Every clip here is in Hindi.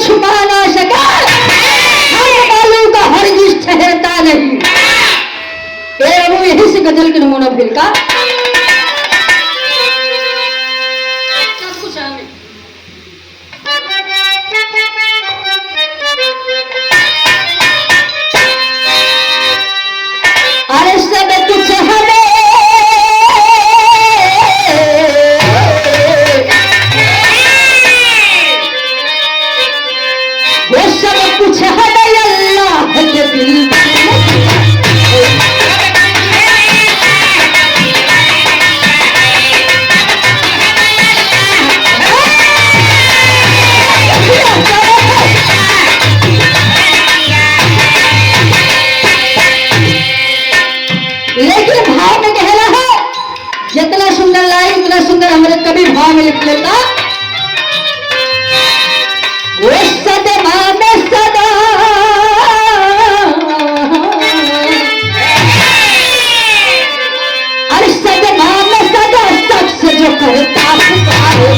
छुपा ना सका हर बालों का हर जिस ठहरता नहीं। वो यही से गजल के नमूना फिर का अरे सब कुछ हमें वो सब कुछ हमें अल्लाह के दिल लेकिन भाव में कहना है जितना सुंदर लाई उतना सुंदर हमारे कभी भाव में लिख लेता। वो सदमा में सदा अरे सदमा में सदा सबसे जो करता पुकारे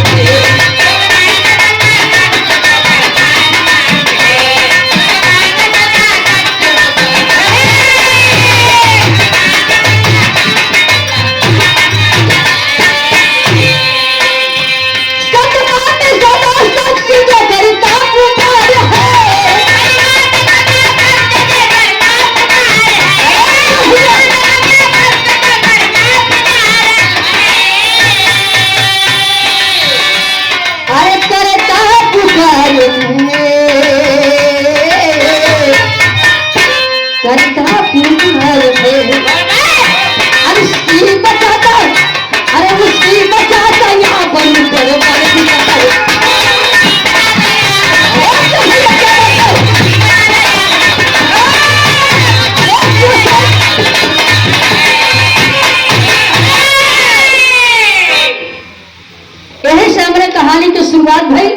कहानी की शुरुआत भाई।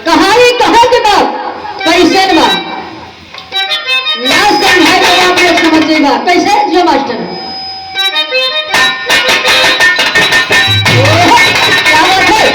कहानी कहा के बाद कैसे ना समझाए तो आप लोग समझेगा कैसे जो मास्टर क्या बात है।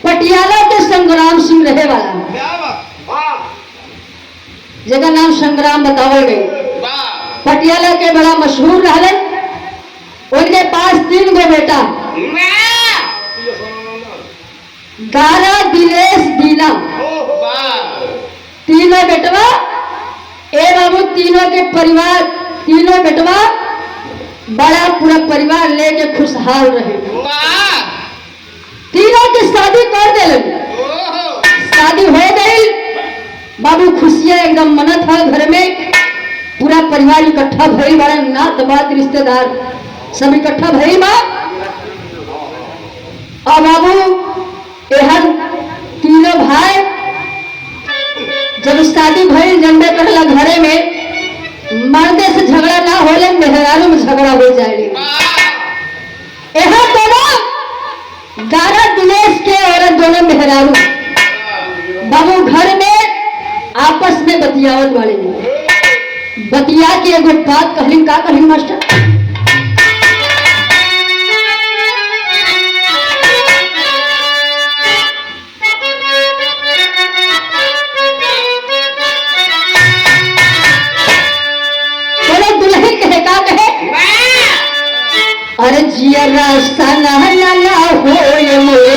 पटियाला के संग्राम सिंह रहे वाला जगह नाम संग्राम बतावल गई। पटियाला के बड़ा मशहूर रहले। उनके पास 3 गो बेटा दारा दिनेश दीना तीनों बेटवा ए बाबू तीनों के परिवार तीनों बेटवा बड़ा पूरा परिवार लेके खुशहाल रहे। तीनों की शादी कर दे शादी हो गई बाबू खुशियां एकदम मनत है घर में पूरा परिवार इकट्ठा भई बड़ा नात बात रिश्तेदार सब इकट्ठा भई बा। और बाबू एहर तीनों भाई दारा दिनेश के औरत दोनों मेहरारू बाबू घर में आपस में बतियावत वाले बतिया के एगो बात कहली का कहली मास्टर अरे जिया रास्ता ना हो मोरे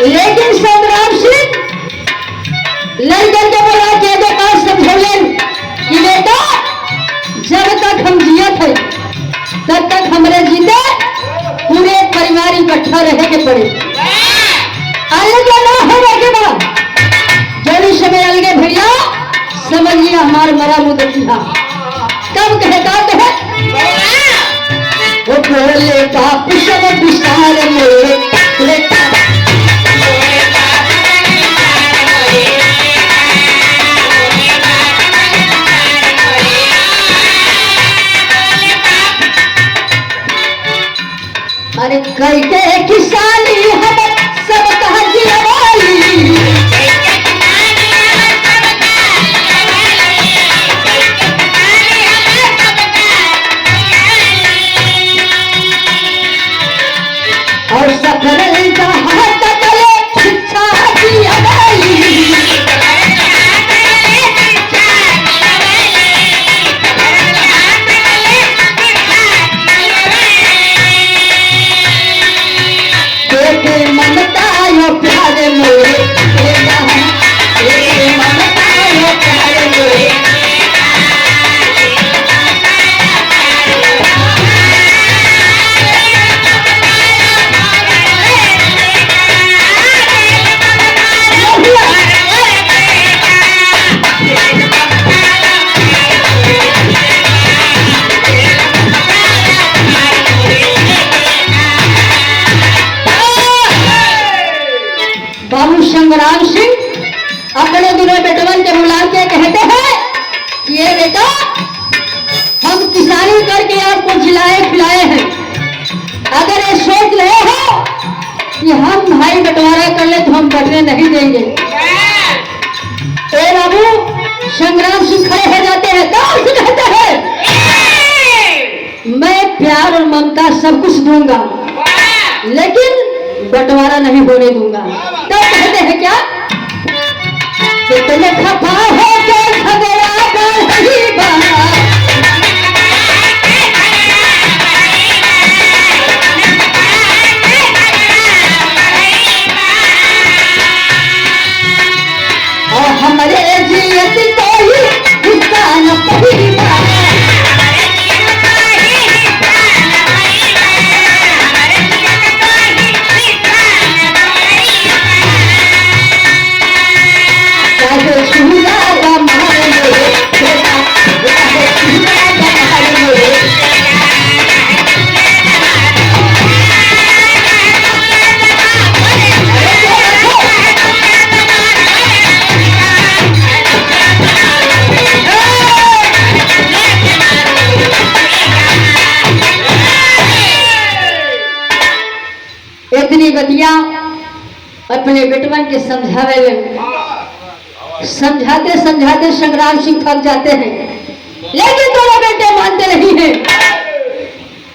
लेकिन संग्राम सिंह लड़कन के बोला के बात समझौलन कि बेटा जब तक हम जिया थे तब तक हमारे जीते पूरे परिवार इकट्ठा रहे के पड़े अलग ना होने के बाद जब इस समय अलगे भैया समझिए हमारे मरा मुदतिहा कब कहता है वो बोले बाप सब विस्तार में अरे कैके किसानी हम सब कहा जिलवाली और सफल का हाथ तले शिक्षा की अदाई बाबू संग्राम सिंह अपने दोनों बेटवन के बुला के कहते हैं कि ये बेटा हम किसानी करके आपको खिलाए खिलाए हैं अगर ये सोच रहे हो कि हम भाई बंटवारा कर ले तो हम बटने नहीं देंगे। ए बाबू संग्राम सिंह खड़े हो जाते हैं तो से कहते हैं मैं प्यार और ममता सब कुछ दूंगा लेकिन बंटवारा नहीं होने दूंगा। तब कहते हैं क्या कि तुम्हें खपा हो के झगड़ा कर ही बना और हमारे जियत को ही हिस्सा न पड़ी इतनी बतिया अपने बेटवन के समझावे समझाते समझाते संग्राम सिंह थक जाते हैं लेकिन दोनों बेटे मानते नहीं हैं।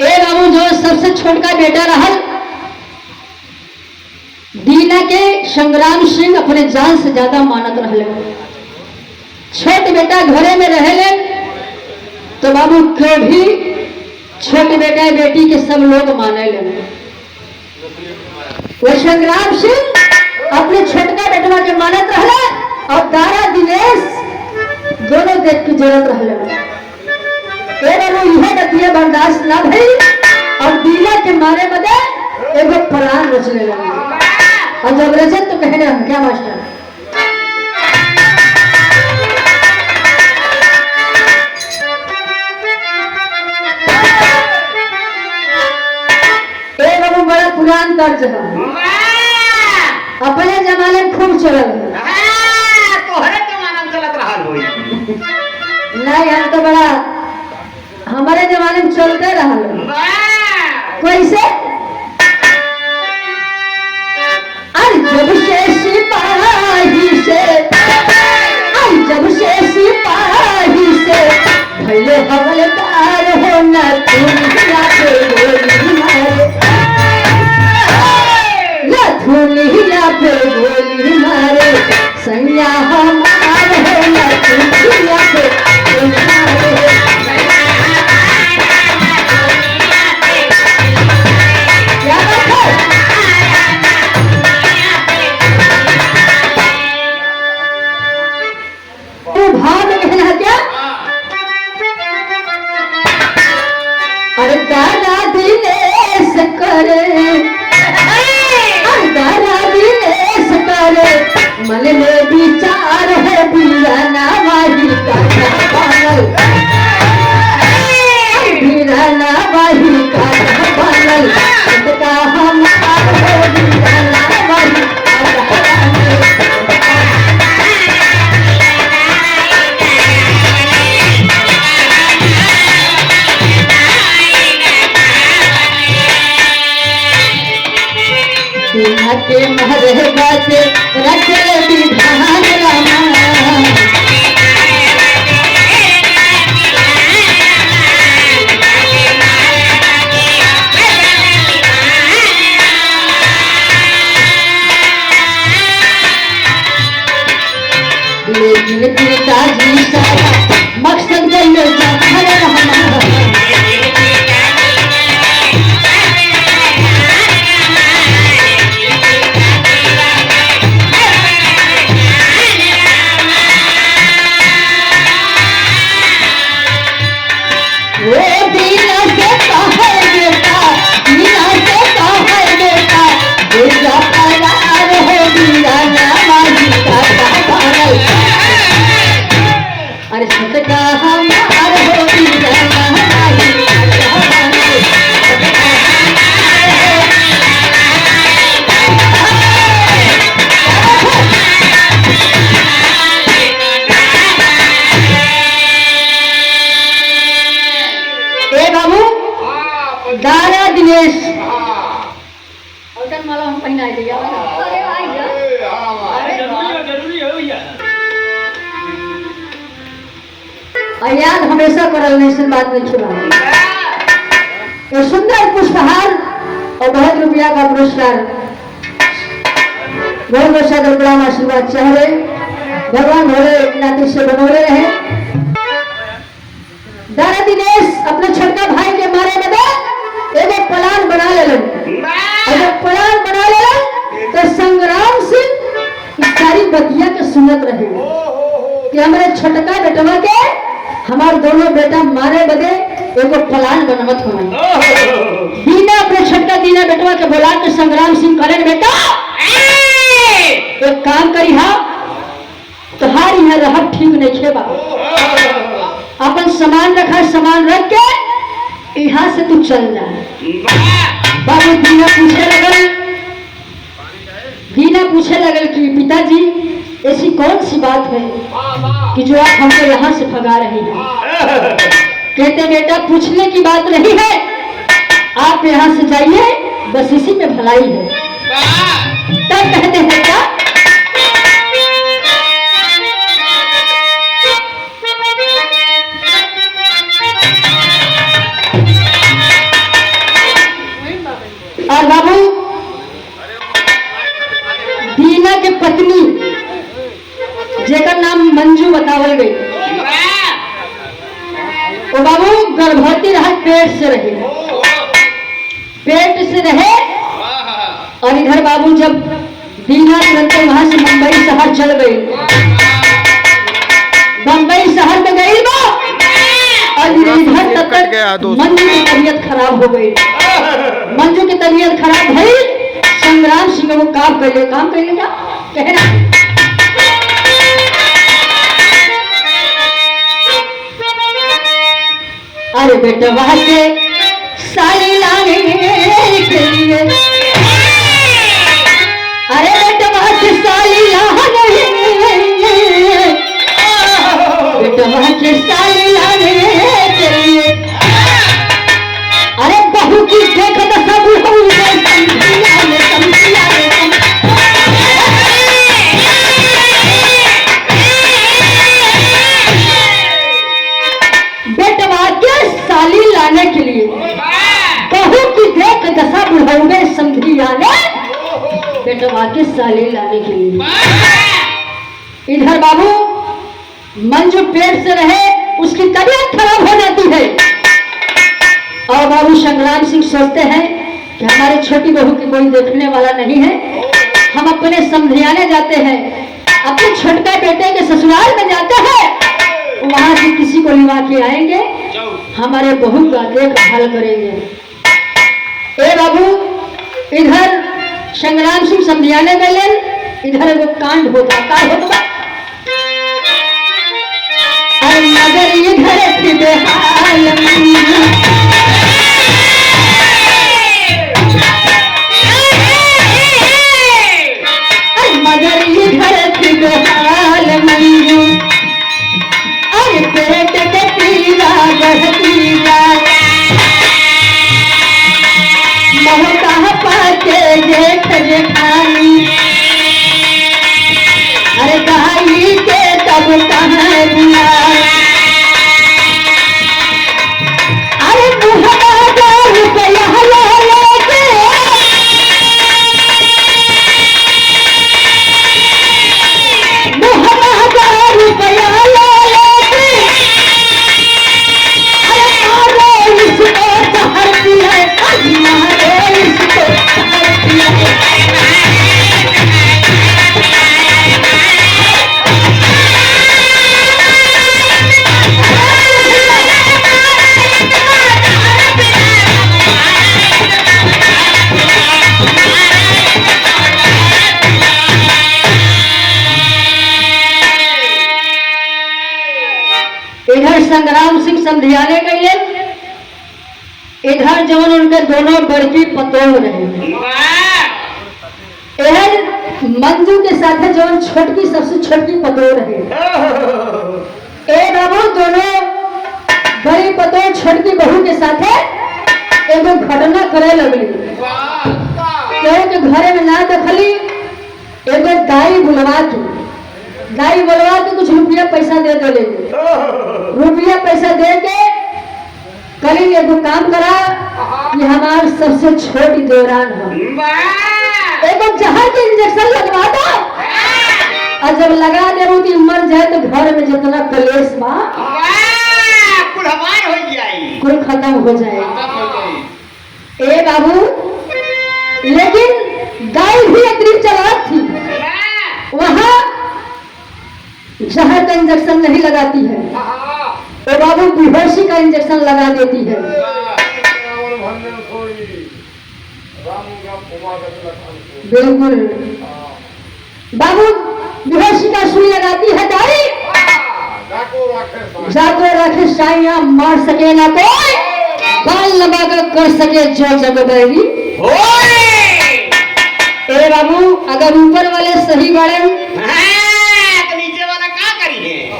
ए बाबू जो सबसे छोटा बेटा रहा दीना के संग्राम सिंह अपने जान से ज्यादा मानत रहे। छोटे बेटा घरे में रहे तो बाबू को भी छोटे बेटा बेटी के सब लोग माने लगे। वो संग्राम सिंह अपने छोटका बेटवा के मानत रहे और दारा दिनेश दोनों देख के जरूरत रहे। यह बतिया बर्दाश्त ना भई और दीना के मारे बदे एगो प्राण रचने लगे और जब रचन तो कहने हम क्या मास्टर बड़ा पुरान तर्ज है। अपने चलल तोहरे के मानम चलत रहल होई। नहीं हम तो बड़ा हमारे जमाने में चलते रहल कैसे अरे जब से सिपाही से अरे जब से सिपाही से भले हवलदार हो न दुनिया पे गोली मारे न दुनिया पे गोली मारे सैया हमार हो न दुनिया पे गोली मारे क्या बात है तो भाव में कहना क्या अरे दादा दिनेश करे अरे दादा दिनेश करे मन में विचार है बीराना वाही का पागल बीराना वाही का पागल का हमार हो बीराना वाही का पागल के महरे बाते रखे विधान रामा लेकिन पिताजी सारा मकसद गयो जहर रहना अरे सतका हमार हो बीराना वाही ए बाबू दादा दिनेश औरतन माला हम पहना दिया अरे भाई याद हमेशा करल नहीं बात नहीं छुड़ा तो सुंदर पुष्पहार और बहुत रुपया का पुरस्कार बहुत बहुत सादर प्रणाम आशीर्वाद चाह रहे भगवान भोले नाती से बनोले रहे दादा दिनेश अपने छोटका भाई के मारे में एगो प्लान बना ले जब प्लान बना ले तो संग्राम सिंह सारी बतिया के सुनत रहे कि हमारे छोटका बेटवा के हमार दोनों बेटा मारे बदे एगो प्लान बनवत हो दीना अपने छोटका दीना बेटवा के बोला के संग्राम सिंह करे बेटा एक काम करी हा तोहार यहाँ रह ठीक नहीं खेबा अपन सामान रखा सामान रख के यहाँ से तू चल जा बाबू दीना पूछे लगल कि पिताजी ऐसी कौन सी बात है कि जो आप हमको यहाँ से भगा रहे हैं कहते बेटा पूछने की बात नहीं है आप यहाँ से जाइए बस इसी में भलाई है तब कहते हैं क्या और बाबू दीना के पत्नी जेकर नाम मंजू बतावल गई वो बाबू गर्भवती रहा पेट से रहे और इधर बाबू जब दीना तुरंत वहां से मुंबई शहर चल गई बम्बई शहर में गई वो और इधर तक मंजू की तबीयत खराब हो गई मंजू की तबीयत खराब भई संग्राम सिंह वो काम कर ले क्या कहना अरे बेटा वहां से साड़ी लाने के लिए अरे बेटा वहां से साड़ी ला ये साली लाने के लिए अरे बहू की देख तो सब होंगे समझिया ने बेटवा के साली लाने के लिए बहू की देख दशा बुढ़ाऊंगे समझिया ने बेटवा के साली लाने के लिए। इधर बाबू मंजू पेट से रहे उसकी तबीयत खराब हो जाती है और बाबू संग्राम सिंह सोचते हैं कि हमारे छोटी बहू की कोई देखने वाला नहीं है, हम अपने समझियाने जाते हैं, अपने छोटका बेटे के ससुराल में जाते हैं, वहां से किसी को लिवा के आएंगे, हमारे बहू का देखभाल करेंगे। ए बाबू इधर संग्राम सिंह समझियाने गए, इधर वो कांड होता का होता मगर ये घर की बेहाल मगर ये घर की बेहाल मंजू अरे पेट के पीला बढ़ती जाए ममता पाके जेठ जेठानी अरे गाई के तब कहाँ बुला अरे मुहम्मद रुपया लेके मुहम्मद रुपया लेके अरे मारो इसको जहर दिया मारो इसको जहर दिया इधर संग्राम सिंह समझियाने गए, इधर जवन उनके दोनों बड़की पतोह रहे, इधर मंजू के साथ जवन छोटकी सबसे छोटकी पतोह रहे। ए बाबू दोनों बड़ी पतोह छोटकी बहू के साथ एगो घटना करे लगली, क्योंकि घरे में ना दखली, एगो दाई बुलवा के कुछ रुपया पैसा दे दे, रुपया पैसा दे के कल एगो काम करा कि हमार सबसे छोटी देवरान हो एगो जहर के इंजेक्शन लगवा दो, और जब लगा दे कि मर जाए तो घर में जितना कलेश बा कुल खत्म हो जाए। ए बाबू लेकिन गाय भी अतिरिक्त चालाक थी, वहां जहर का इंजेक्शन नहीं लगाती है, तो बाबू बेहोशी का इंजेक्शन लगा देती है। बिल्कुल बाबू बेहोशी का सुई लगाती है दाई, जाको रखे साइया मार सके ना कोई, बाल लगा कर सके जो जगबैरी। ए बाबू अगर ऊपर वाले सही बड़े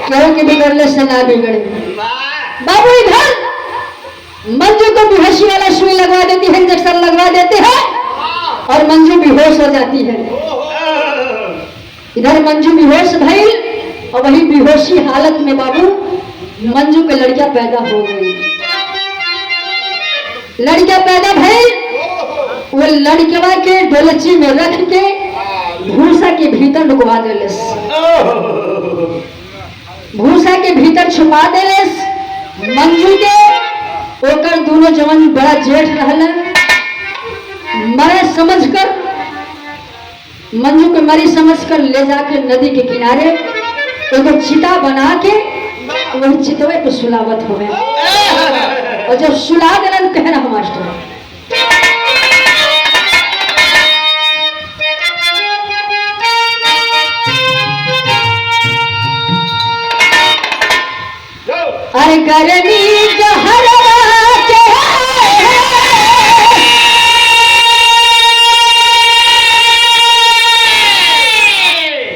क्यों के बिगड़ने से ना बिगड़े। बाबू इधर मंजू को बेहोशी वाला सुई लगवा देती है, इंजेक्शन लगवा देते हैं और मंजू बेहोश हो जाती है। इधर मंजू बेहोश भई और वही बेहोशी हालत में बाबू मंजू के लड़कियां पैदा हो गई। लड़कियां पैदा भई, वो लड़किया के डोलची में रख के भूसा के भीतर लुकवा देलेस, भूसा के भीतर छुपा देलेस। मंजू के ओकर दोनों जवान बड़ा जेठ रहलन, मरे समझकर मंजू के मरी समझकर ले जाकर नदी के किनारे एगो चिता बना के वही चितवे पे सुलावत हो गए, और जब सुला देलन कह रहा मास्टर अरे गर्मी जहर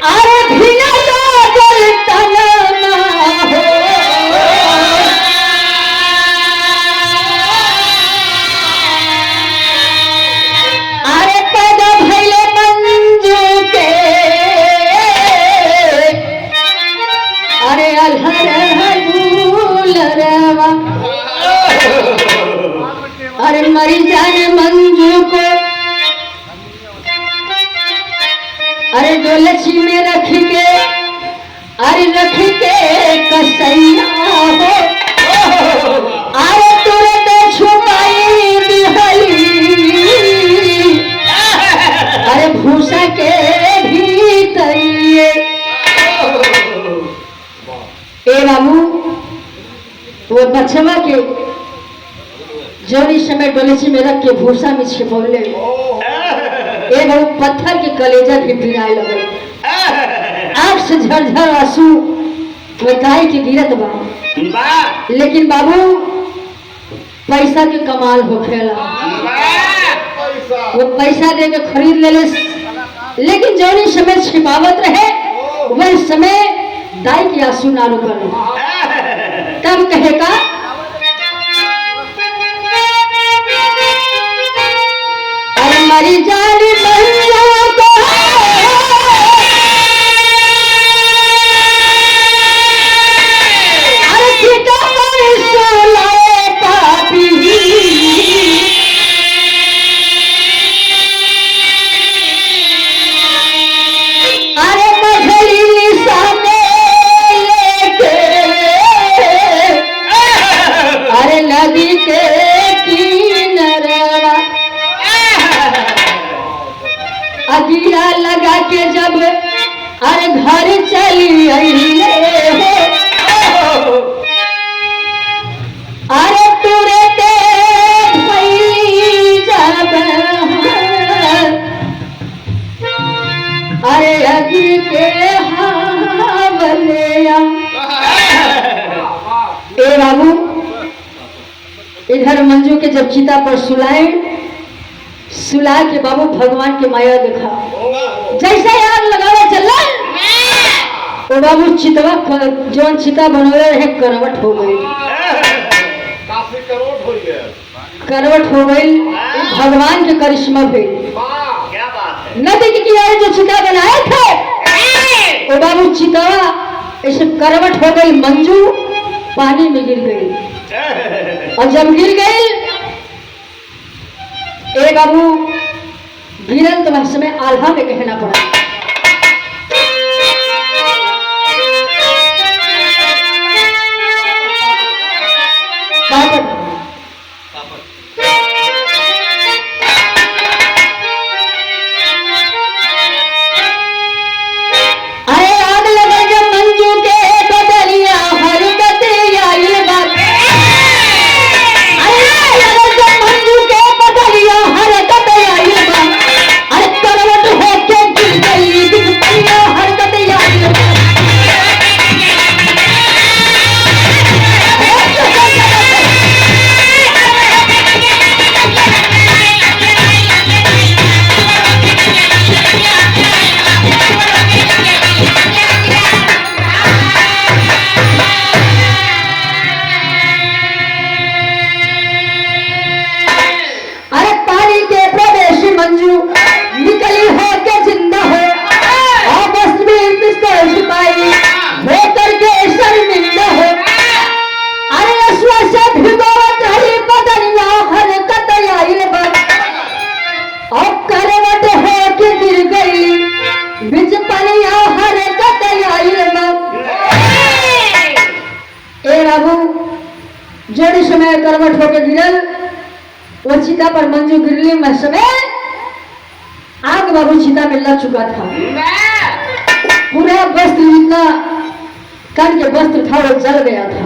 अरे भिना जल तना हो अरे डोलची में रख के, अरे रख के कसैया हो, अरे तुरंत छुपाई दिहली, अरे भूसा के भीतरिए। ए बाबू वो बचवा के जौनी समय डोलची में रख के भूसा में छिपौले, ए बाबू पत्थर के कलेजा भी पिराए लगे, आंख से झरझर आंसू गाय के गिरत बा। लेकिन बाबू पैसा के कमाल होखेला, वो पैसा दे के खरीद ले, लेकिन जौनी समय छिपावत रहे वह समय दाई के आंसू ना रुकल। तब कहेगा अरे मरी जानी महिला को, अरे सीता पर सोलाए पापी, अरे मछली सामने लेके, अरे नदी के किनारवा, अगिया लगा के जब अरे घर चली अइले हो, अरे तुरते भई जब, अरे अगी के हावलिया। ए बाबू इधर मंजू के जब चिता पर सुलाए, सुला के बाबू भगवान के माया देखा, जैसे आग लगावे चला वो बाबू चितवा जौन चिता बनोले रहे करवट हो गई, करवट हो गई। भगवान के करिश्मा भी नदी के किनारे जो चिता बनाए थे वो बाबू चितवा ऐसे करवट हो गई, मंजू पानी में गिर गई। और जब गिर गई ए बाबू गिरल तो वह समय आल्हा में कहना पड़ा। अरे आग लगा जब मंजू के बदलिया हर बतिया ये बात, अरे लगा जब मंजू के बदलिया हर बतिया ये बात, अरे करवट होके गिर गई दिख पलिया हर बतिया ये बात। अरे पानी के प्रवेश मंजू निकली हो के जिंदा हो, और बस में पिस्तौल छिपाई हो करके शर्मिंदा हो। अरे अश्वा से भिगोवत रही बदलिया हर कतयाइल बन, और करवट हो के गिर गई बिच पलिया हर कतयाइल बन। ए बाबू जोड़ी समय करवट हो के गिरल, वो चिता पर मंजू गिरली में समय आग बाबू चिता में लग चुका था। पूरा वस्त्र जितना कन के वस्त्र था वो जल गया था।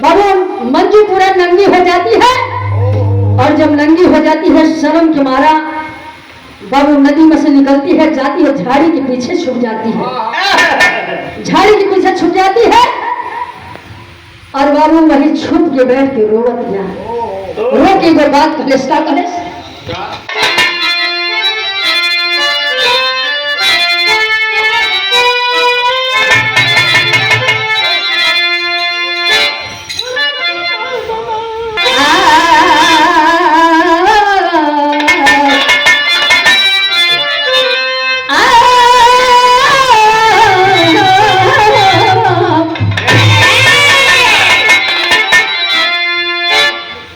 बाबू मंजू पूरा नंगी हो जाती है, और जब नंगी हो जाती है शर्म के मारा बाबू नदी में से निकलती है, जाती है झाड़ी के पीछे छुप जाती है, झाड़ी के पीछे छुप जाती है, और बाबू वही छुप के बैठ के रोवत जाए। रो के एक बात कलेश का कलेश,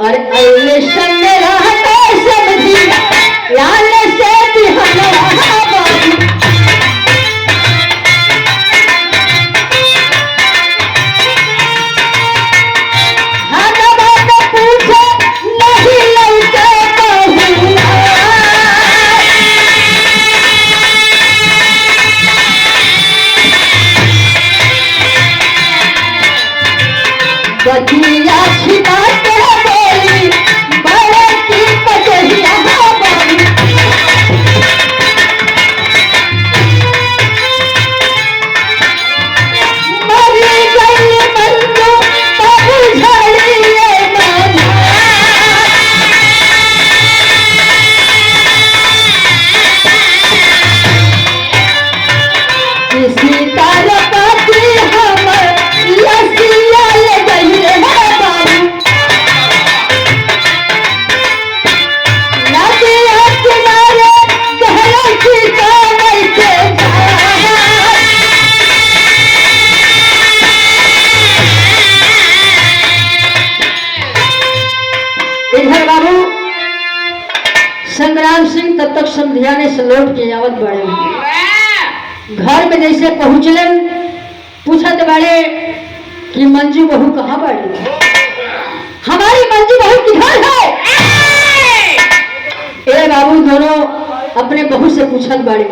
और अल्ले संग रहते समझी से लौट के आवत बड़े घर में जैसे पहुंचलन पूछत बड़े कि मंजू बहू कहाँ बड़ी, हमारी मंजू बहू किधर है। ए बाबू दोनों अपने बहू से पूछत बड़े,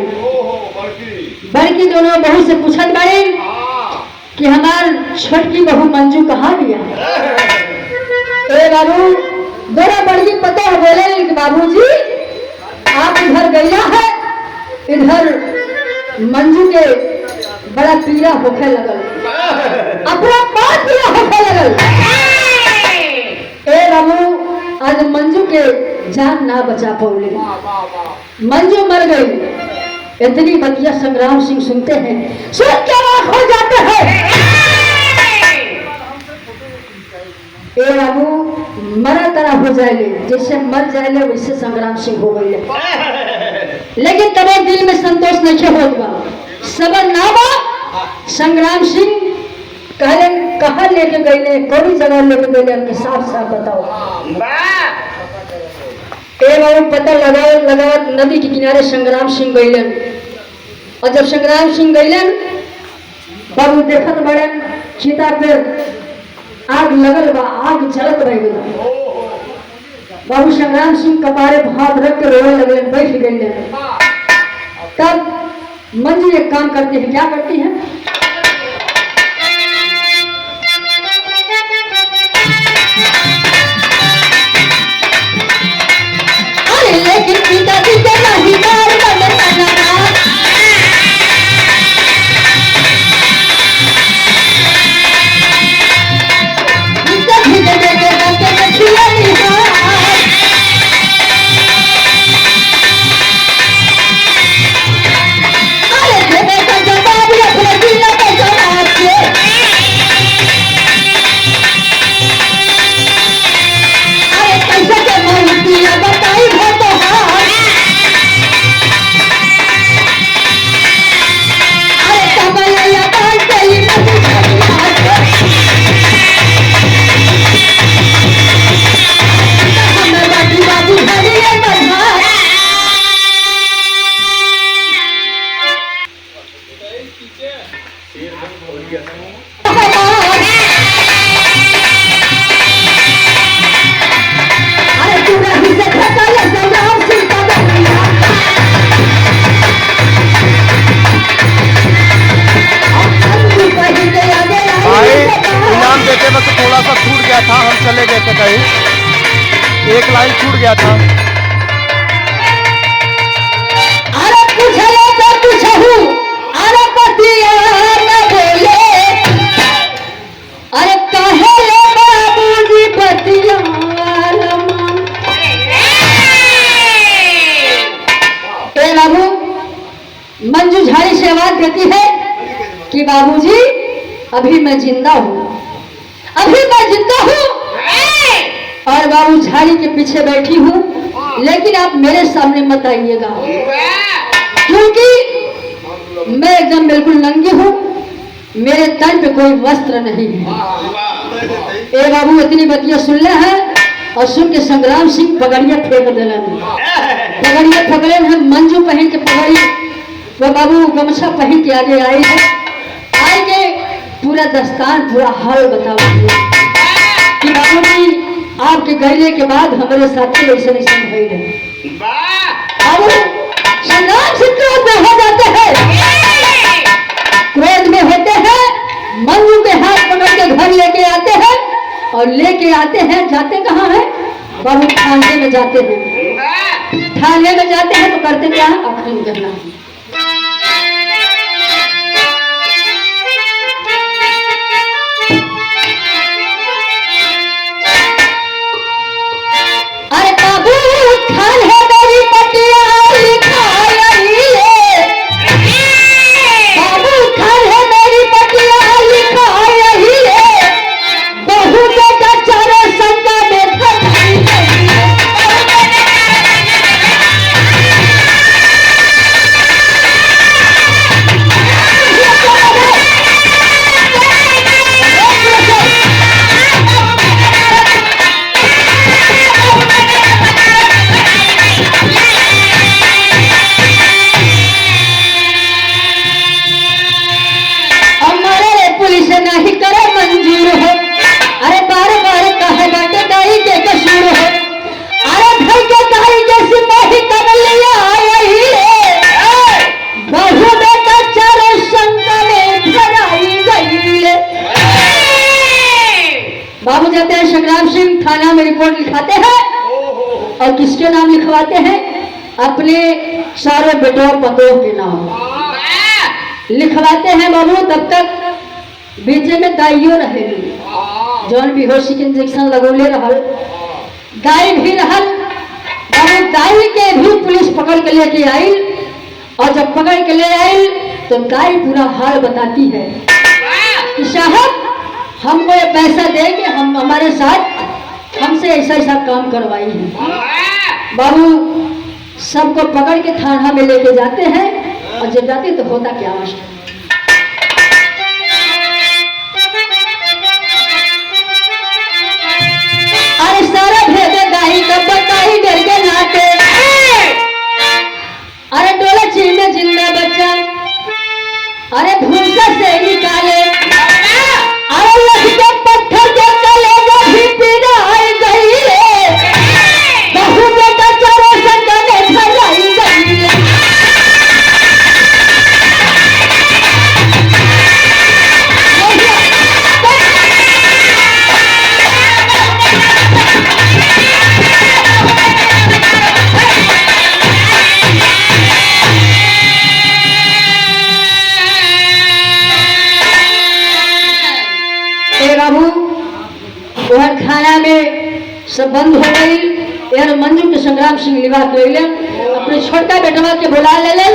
बड़की दोनों बहू से पूछत बड़े कि हमार छोटकी बहू मंजू कहाँ गया। ए बाबू दोनों बड़की पता बोले कि बाबूजी आप इधर गया है, इधर मंजू के बड़ा पीड़ा होखे लगल, अपना पास पीड़ा होखे लगल। ए बाबू आज मंजू के जान ना बचा पौले, मंजू मर गई। इतनी बतिया संग्राम सिंह सुनते हैं, सुन के राख हो जाते हैं। ए बाबू मरा तरह हो जाएंगे, जैसे मर जाएंगे वैसे संग्राम सिंह हो गए। लेकिन तब दिल में संतोष नहीं होगा, सबर ना बा। संग्राम सिंह कहले कहाँ लेके गए, कौन जगह लेके गए, हमने साफ साफ बताओ। ए बाबू पता लगाओ लगाओ, नदी के किनारे संग्राम सिंह गईलन। और जब संग्राम सिंह गईलन बाबू देखत बड़न चिता पे आग लगल बा, आग जलत रह। बाबू संग्राम सिंह कपारे भात रख के रोने लगले, बैठ गए। तब मंजू एक काम करती है, क्या करती है, अरे लेकिन पिताजी के नहीं मार बदलना, थोड़ा सा छूट गया था, हम चले गए थे कहीं, एक लाइन छूट गया था। अरे पूछले तो पूछहू, अरे पतिया न बोले, अरे काहे ले बाबूजी पतिया ए बाबू मंजू झाड़ी से आवाज देती है कि बाबूजी अभी मैं जिंदा हूँ, अभी मैं जिंदा हूँ। और बाबू झाड़ी के पीछे बैठी हूँ, लेकिन आप मेरे सामने मत आइएगा, क्योंकि मैं एकदम बिल्कुल नंगी हूँ, मेरे तन पे कोई वस्त्र नहीं है। ए बाबू इतनी बतिया सुन ले है, और सुन के संग्राम सिंह पगड़िया फेंक दिलन। पगड़िया पकड़े हैं, मंजू पहन के पगड़ी, वो बाबू गमछा पहन के आगे आई है। आई के पूरा दस्तान पूरा हाल बताओ कि बाबूजी आपके गले के बाद हमारे साथी ऐसे नहीं संभल है। बाबू संग्राम सिंह क्रोध में हो जाते हैं, क्रोध में होते हैं, मंजू के हाथ पकड़ के घर लेके आते हैं, और लेके आते हैं, जाते कहाँ है बाबू, थाने में जाते हैं। थाने में जाते हैं तो करते क्या है, आखिरी करना है। अरे बाबू थान है मेरी पटिया लिखाया ही ले, बाबू थान है मेरी पटिया लिखाया ही ले, बहू बेटा चारों संगा में खटाई बाबू जाते हैं संग्राम सिंह थाना में रिपोर्ट लिखाते हैं और किसके नाम लिखवाते हैं? अपने सारे बेटों पतों के नाम लिखवाते हैं बाबू। तब तक बीचे में दाइयों रहेगी, जौन बेहोशी के इंजेक्शन लगौले रहल, दाई भी रहल बाबू। दाई के भी पुलिस पकड़ के लेके आई और जब पकड़ के ले आई तो दाई पूरा हाल बताती है कि साहब हमको ये पैसा देंगे, हम हमारे साथ हमसे ऐसा ऐसा काम करवाई है। बाबू सबको पकड़ के थाना में लेके जाते हैं और जब जाते तो होता क्या मास्टर? अरे सारा भेदे दाई का बताई डर के नाते, अरे डोला चीने जिंदा बच्चा, अरे भूसा से निकाले, अरे लड़के पत्थर के तले वो भी पीड़ा आई गई रे, बहू बेटा चारों संगने भराई गई रे। बाबू वह खाना में सब बंद हो गई। यार मंजू के संग्राम सिंह लिवा ले अपने छोटा बेटवा के बुला ले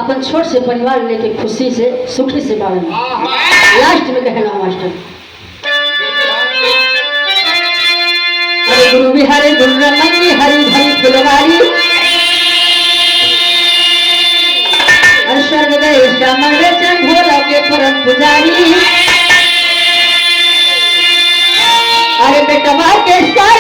अपन छोट से परिवार लेके खुशी से सुखी से बाढ़ लास्ट में कहना मास्टर, अरे गुरु बिहारी गुरुरमन हरी भरी फुलवारी, अरे स्वर्ग गए श्यामल चंद भोला के परम पुजारी, अरे बेटवा के साथ